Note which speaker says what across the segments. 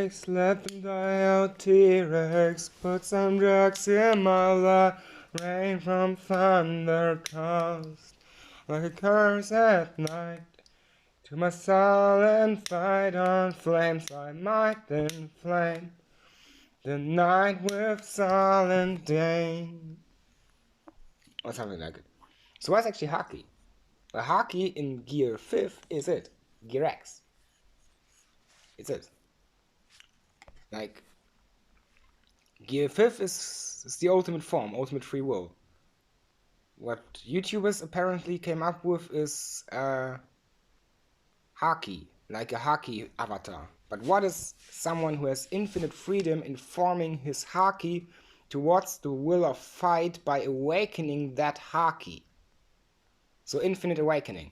Speaker 1: T-Rex, let them die out, T-Rex. Put some drugs in my life. Rain from thunder comes like a curse at night. To my silent fight on flames, I might inflame the night with silent day. Or something like it. So what's actually Haki? Well, Haki in Gear 5 is it. Gear X. It's it. Like, Gear 5 is the ultimate form, ultimate free will. What YouTubers apparently came up with is Haki, like a Haki avatar. But what is someone who has infinite freedom in forming his Haki towards the will of fight by awakening that Haki? So infinite awakening.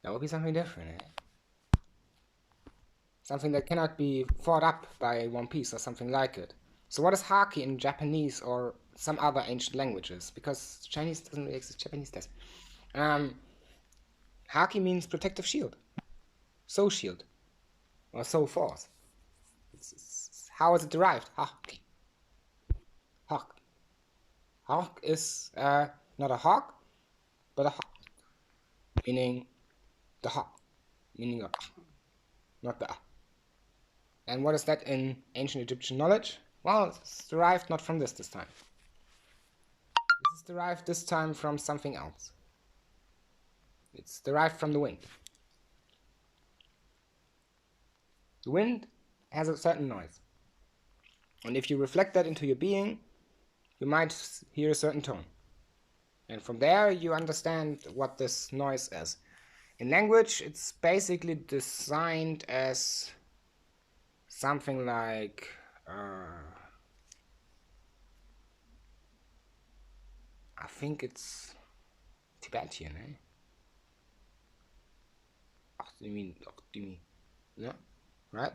Speaker 1: That would be something different, eh? Something that cannot be fought up by One Piece or something like it. So what is Haki in Japanese or some other ancient languages? Because Chinese doesn't really exist, Japanese does. Haki means protective shield. Soul shield. Or soul force. How is it derived? Haki. Hawk. Hawk is not a hawk, but a hawk. Meaning the hawk. Meaning a, not the. And what is that in ancient Egyptian knowledge? Well, it's derived not from this time. This is derived this time from something else. It's derived from the wind. The wind has a certain noise. And if you reflect that into your being, you might hear a certain tone. And from there, you understand what this noise is. In language, it's basically designed as something like I think it's Tibetan, eh? No? Right?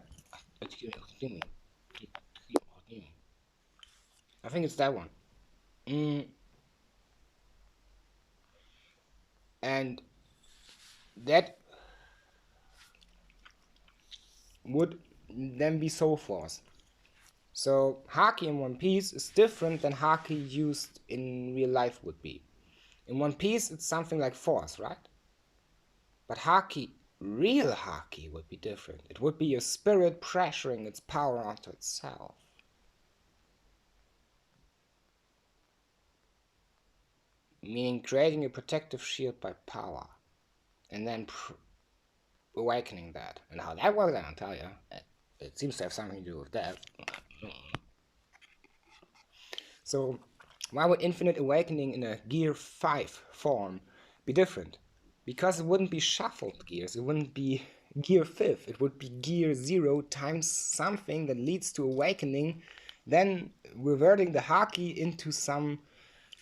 Speaker 1: I think it's that one. And that would then be soul force. So Haki in One Piece is different than Haki used in real life would be. In One Piece it's something like force, right? But Haki, real Haki, would be different. It would be your spirit pressuring its power onto itself. Meaning creating a protective shield by power. And then awakening that. And how that works, I don't tell you. It seems to have something to do with that. So why would infinite awakening in a Gear 5 form be different? Because it wouldn't be shuffled gears, it wouldn't be Gear 5, it would be Gear 0 times something that leads to awakening, then reverting the Haki into some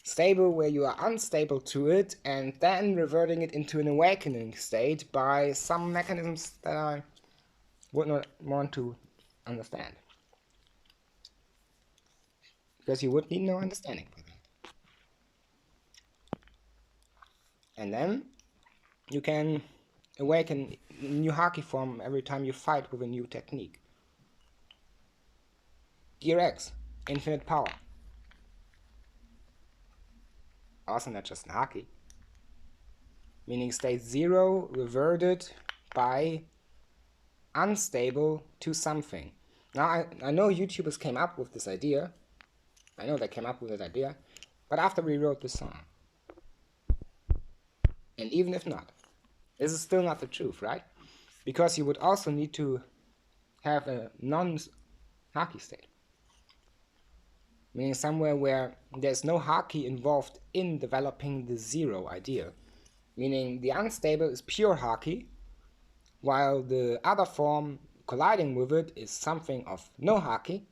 Speaker 1: stable where you are unstable to it, and then reverting it into an awakening state by some mechanisms that I would not want to understand. Because you would need no understanding for that. And then you can awaken new Haki form every time you fight with a new technique. Gear X, infinite power. Also not just an Haki. Meaning state 0 reverted by unstable to something. Now I know YouTubers came up with this idea. I know they came up with that idea. But after we wrote the song. And even if not, this is still not the truth, right? Because you would also need to have a non-Haki state. Meaning somewhere where there's no Haki involved in developing the 0 idea. Meaning the unstable is pure Haki, while the other form colliding with it is something of no Haki,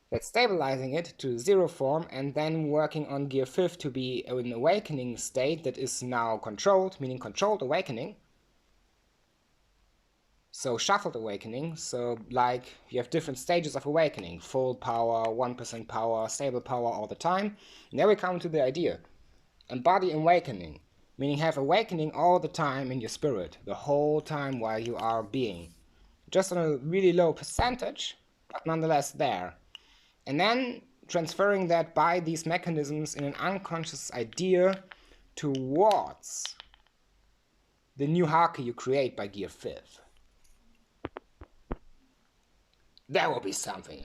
Speaker 1: that's stabilizing it to 0 form and then working on Gear 5 to be an awakening state that is now controlled, meaning controlled awakening. So shuffled awakening, so like you have different stages of awakening, full power, 1% power, stable power all the time. And there we come to the idea. Embody awakening, meaning have awakening all the time in your spirit, the whole time while you are being. Just on a really low percentage, but nonetheless there. And then transferring that by these mechanisms in an unconscious idea towards the new Haki you create by gear 5. That will be something.